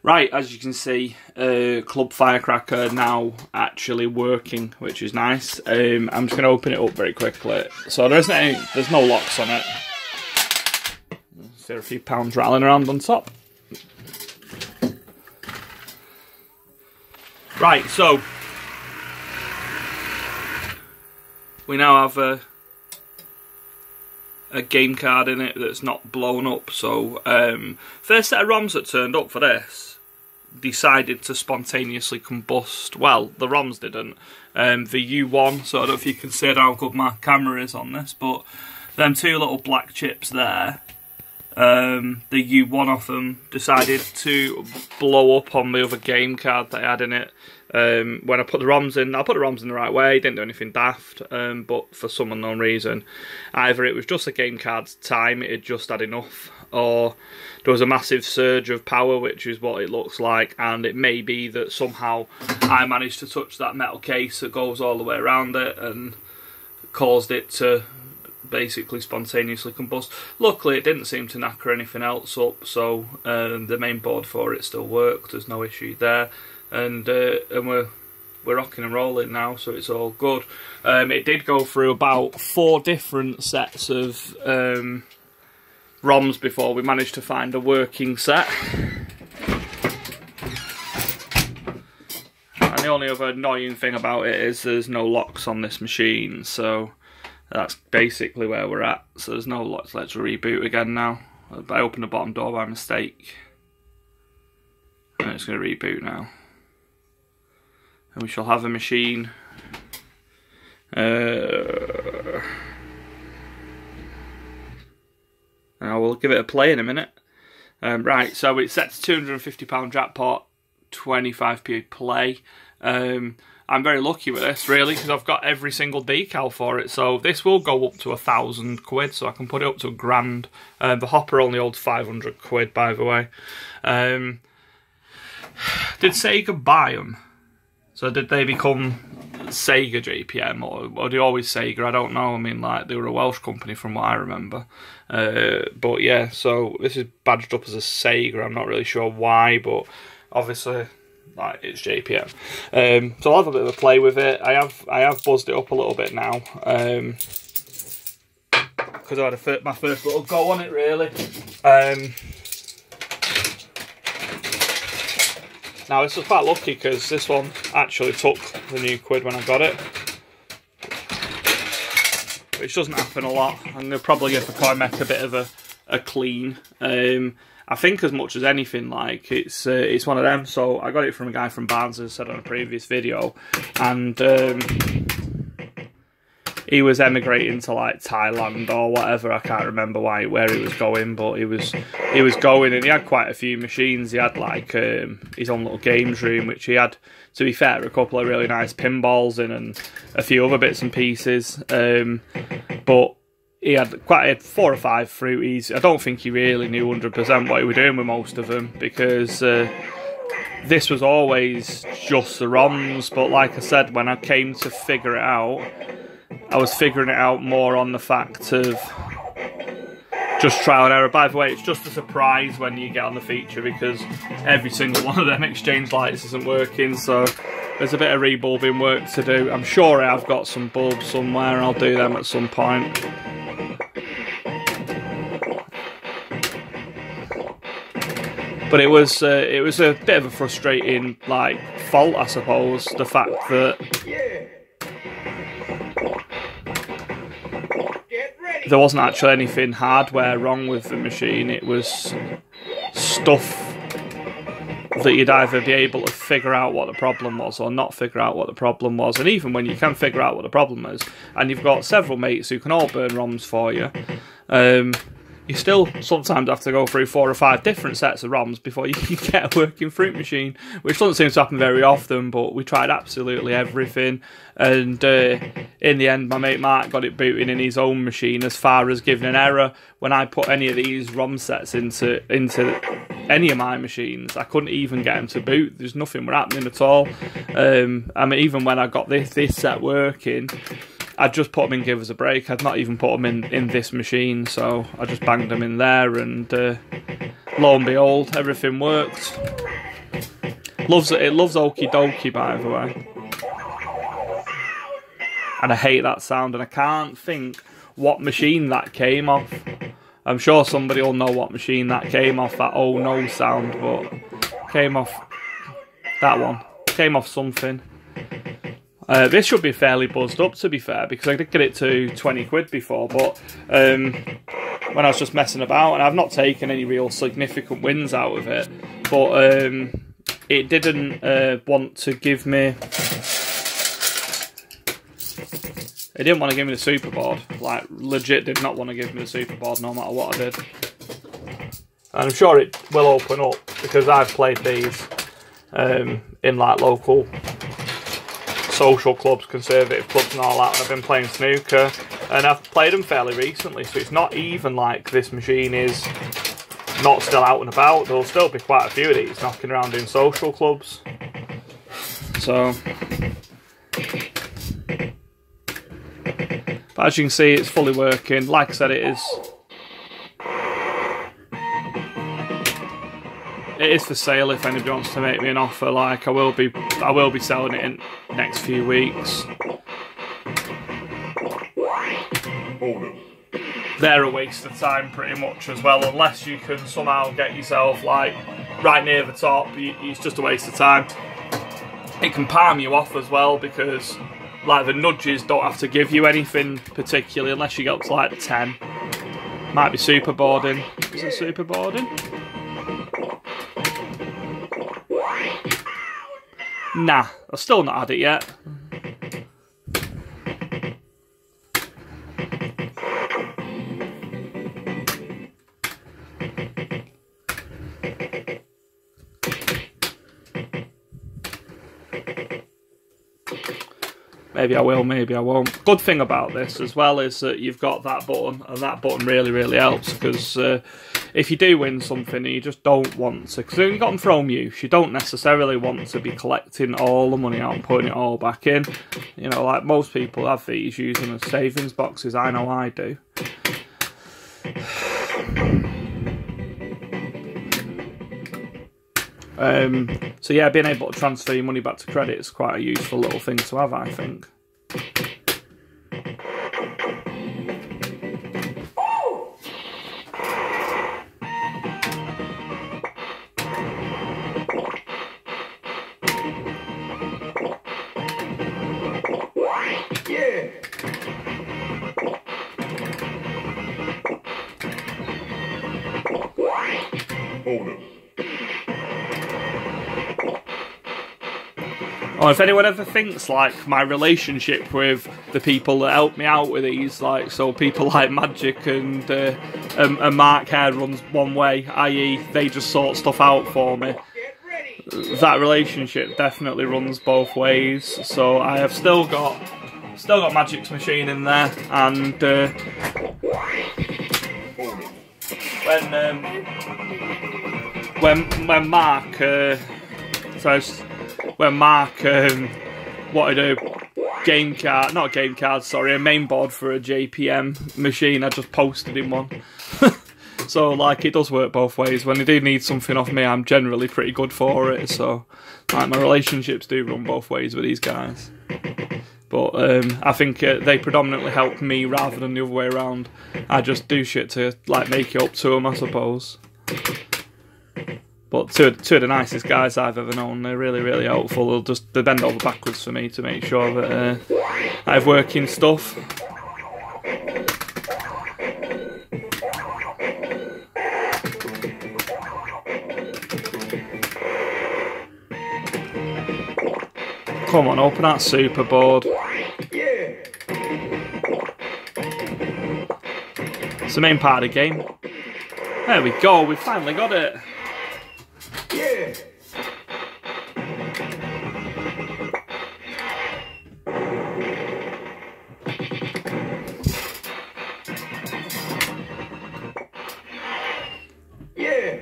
Right, as you can see, Club Firecracker now actually working, which is nice. I'm just going to open it up very quickly. So there's no locks on it. There are a few pounds rattling around on top. Right, so we now have a game card in it that's not blown up. So first set of ROMs that turned up for this decided to spontaneously combust. Well, the ROMs didn't. The U1, so I don't know if you can see how good my camera is on this, but them two little black chips there, the U1 of them decided to blow up on the other game card that I had in it. When I put the ROMs in, I put the ROMs in the right way, didn't do anything daft, but for some unknown reason, either it was just a game card's time, it had just had enough, or there was a massive surge of power, which is what it looks like, and it may be that somehow I managed to touch that metal case that goes all the way around it and caused it to basically spontaneously combust. Luckily it didn't seem to knacker anything else up, so the main board for it still worked, there's no issue there, and we're rocking and rolling now, so it's all good. It did go through about 4 different sets of ROMs before we managed to find a working set. And the only other annoying thing about it is there's no locks on this machine, so that's basically where we're at. So there's no locks. Let's reboot again now. I opened the bottom door by mistake, and it's going to reboot now. And we shall have a machine. Now we'll give it a play in a minute. Right, so it's set to £250 jackpot, 25p play. I'm very lucky with this, really, because I've got every single decal for it. So this will go up to £1,000, so I can put it up to £1,000. The hopper only holds 500 quid, by the way. Did Sega buy them? So did they become Sega JPM, or do you always Sega? I don't know. I mean, like, they were a Welsh company from what I remember. But yeah, so this is badged up as a Sega. I'm not really sure why, but obviously, like, it's JPM. So I'll have a bit of a play with it. I have buzzed it up a little bit now, because I had my first little go on it, really. Now this was quite lucky because this one actually took the new quid when I got it, which doesn't happen a lot. I'm going to probably give the coin mech a bit of a clean. I think as much as anything, like, it's one of them. So I got it from a guy from Barnes, as I said on a previous video, and he was emigrating to, like, Thailand or whatever. I can't remember where he was going, but he was going, and he had quite a few machines. He had, like, his own little games room, which he had, to be fair, a couple of really nice pinballs in and a few other bits and pieces. But he had 4 or 5 fruities. I don't think he really knew 100% what he was doing with most of them, because this was always just the ROMs. But like I said, when I came to figure it out, I was figuring it out more on the fact of just trial and error. By the way, it's just a surprise when you get on the feature, because every single one of them exchange lights isn't working, so there's a bit of rebulbing work to do. I'm sure I've got some bulbs somewhere, and I'll do them at some point. But it was a bit of a frustrating, like, fault, I suppose, the fact that there wasn't actually anything hardware wrong with the machine. It was stuff that you'd either be able to figure out what the problem was or not figure out what the problem was. And even when you can figure out what the problem is, and you've got several mates who can all burn ROMs for you, you still sometimes have to go through 4 or 5 different sets of ROMs before you can get a working fruit machine, which doesn't seem to happen very often, but we tried absolutely everything, and in the end my mate Mark got it booting in his own machine, as far as giving an error when I put any of these ROM sets into any of my machines. I couldn't even get them to boot. There's nothing were happening at all. I mean, even when I got this set working, I'd just put them in Give Us a Break. I'd not even put them in this machine, so I just banged them in there, and lo and behold, everything worked. It loves Okie Dokie, by the way. And I hate that sound, and I can't think what machine that came off. I'm sure somebody will know what machine that came off, that oh no sound, but came off that one. Came off something. This should be fairly buzzed up, to be fair, because I did get it to 20 quid before, but when I was just messing about, and I've not taken any real significant wins out of it, but it didn't want to give me... It didn't want to give me the superboard. Like, legit did not want to give me the superboard no matter what I did. And I'm sure it will open up, because I've played these in like local social clubs, conservative clubs and all that, and I've been playing snooker, and I've played them fairly recently, so it's not even like this machine is not still out and about. There'll still be quite a few of these knocking around in social clubs. So... But as you can see, it's fully working. Like I said, it is for sale if anybody wants to make me an offer. Like I will be selling it in the next few weeks. They're a waste of time pretty much as well, unless you can somehow get yourself like right near the top. It's just a waste of time. It can palm you off as well, because like the nudges don't have to give you anything particularly unless you get up to like 10. Might be superboarding. Is it superboarding? Nah, I've still not had it yet. Maybe I will, maybe I won't. Good thing about this as well is that you've got that button, and that button really, really helps, because if you do win something and you just don't want to, because you've got them for home use, you don't necessarily want to be collecting all the money out and putting it all back in. You know, like most people have these using as savings boxes. I know I do. So yeah, being able to transfer your money back to credit is quite a useful little thing to have, I think. Oh, if anyone ever thinks like my relationship with the people that help me out with these, like so people like Magic and Mark Hare runs one way, i.e. they just sort stuff out for me. That relationship definitely runs both ways. So I have still got Magic's machine in there, and when Mark says. When Mark wanted a a main board for a JPM machine, I just posted him one. So like it does work both ways. When they do need something off me, I'm generally pretty good for it. So like my relationships do run both ways with these guys. But I think they predominantly help me rather than the other way around. I just do shit to like make it up to them, I suppose. But two of the nicest guys I've ever known. They're really, really helpful. They bend over backwards for me to make sure that I have working stuff. Come on, open that superboard. It's the main part of the game. There we go, we finally got it. Yeah. Yeah.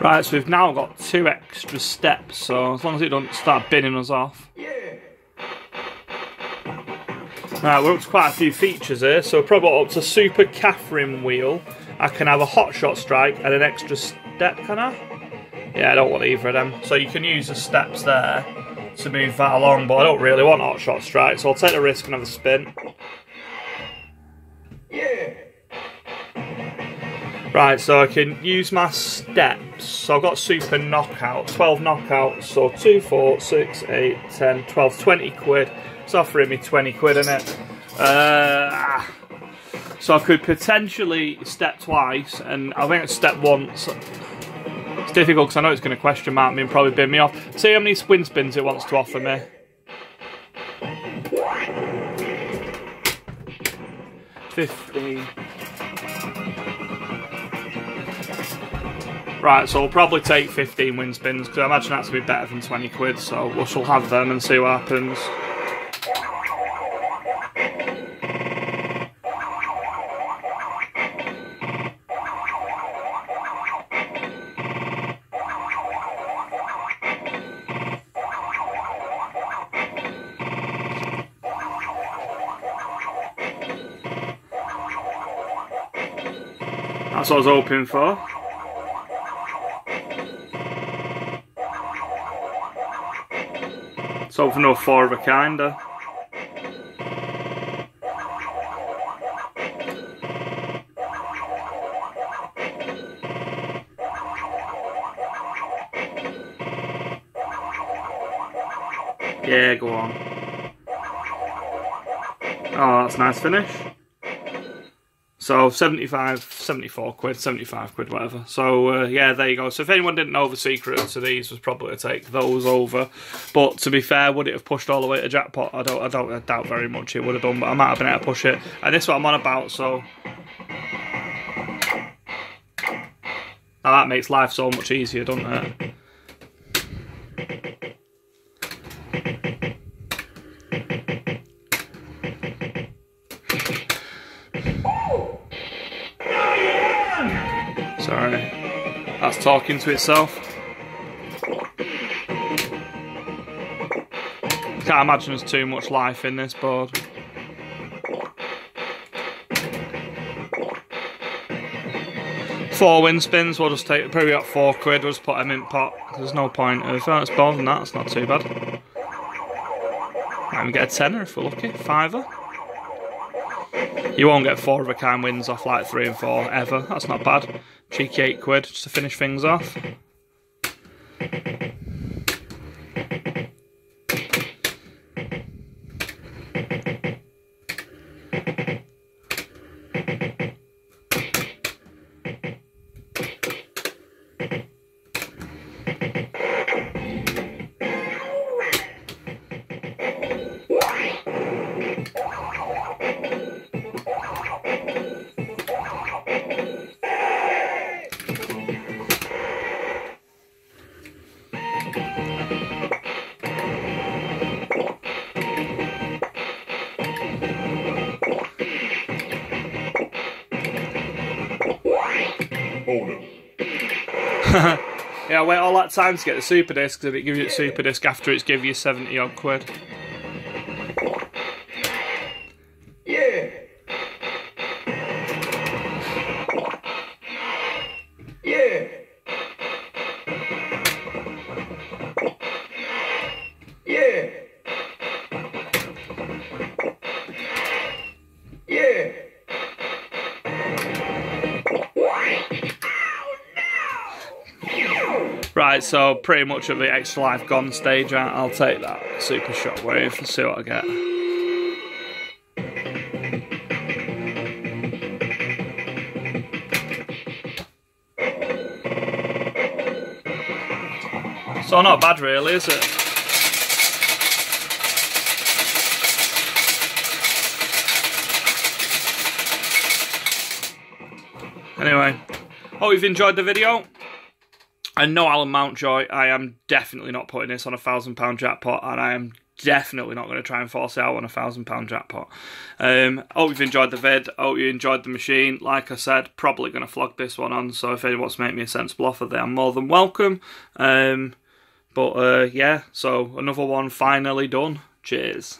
Right, so we've now got 2 extra steps, so as long as it doesn't start binning us off. Yeah. Right, we're up to quite a few features here, so we're probably up to Super Catherine wheel. I can have a hot shot strike and an extra step, can I? Yeah, I don't want either of them. So you can use the steps there to move that along, but I don't really want hot shot strike, so I'll take the risk and have a spin. Yeah. Right, so I can use my steps. So I've got Super Knockout, 12 knockouts, so 2, 4, 6, 8, 10, 12, 20 quid. It's offering me 20 quid, isn't it? So I could potentially step twice, and I think it's step once. It's difficult because I know it's going to question mark me and probably bin me off. See how many win spins it wants to offer me. 15. Right, so we'll probably take 15 win spins because I imagine that's going to be better than 20 quid, so we shall have them and see what happens. That's what I was hoping for. Let's hope for no 4 of a kind. Yeah, go on. Oh, that's a nice finish. So 74 quid, 75 quid, whatever. So yeah, there you go. So if anyone didn't know, the secret to these was probably to take those over. But to be fair, would it have pushed all the way to jackpot? I doubt very much it would have done, but I might have been able to push it. And this is what I'm on about, so now that makes life so much easier, doesn't it? Sorry, that's talking to itself. Can't imagine there's too much life in this board. Four win spins, we'll just take, probably got 4 quid, we'll just put them in pot. There's no point of, oh, it's more than that, it's not too bad. Might even get a tenner if we're lucky, £5. You won't get 4 of a kind wins off like 3 and 4 ever, that's not bad. Cheeky 8 quid just to finish things off. Yeah, I wait all that time to get the super disc, and it gives you the super disc after it's give you 70 odd quid. Yeah. Yeah. Yeah. Yeah. Right, so pretty much at the extra life gone stage, I'll take that super shockwave and see what I get. So not bad really, is it? Anyway, hope you've enjoyed the video. And no Alan Mountjoy, I am definitely not putting this on a £1,000 jackpot, and I am definitely not going to try and force it out on a £1,000 jackpot. Hope you've enjoyed the vid, hope you enjoyed the machine. Like I said, probably going to flog this one on, so if anyone wants to make me a sensible offer, they are more than welcome. Yeah, so another one finally done. Cheers.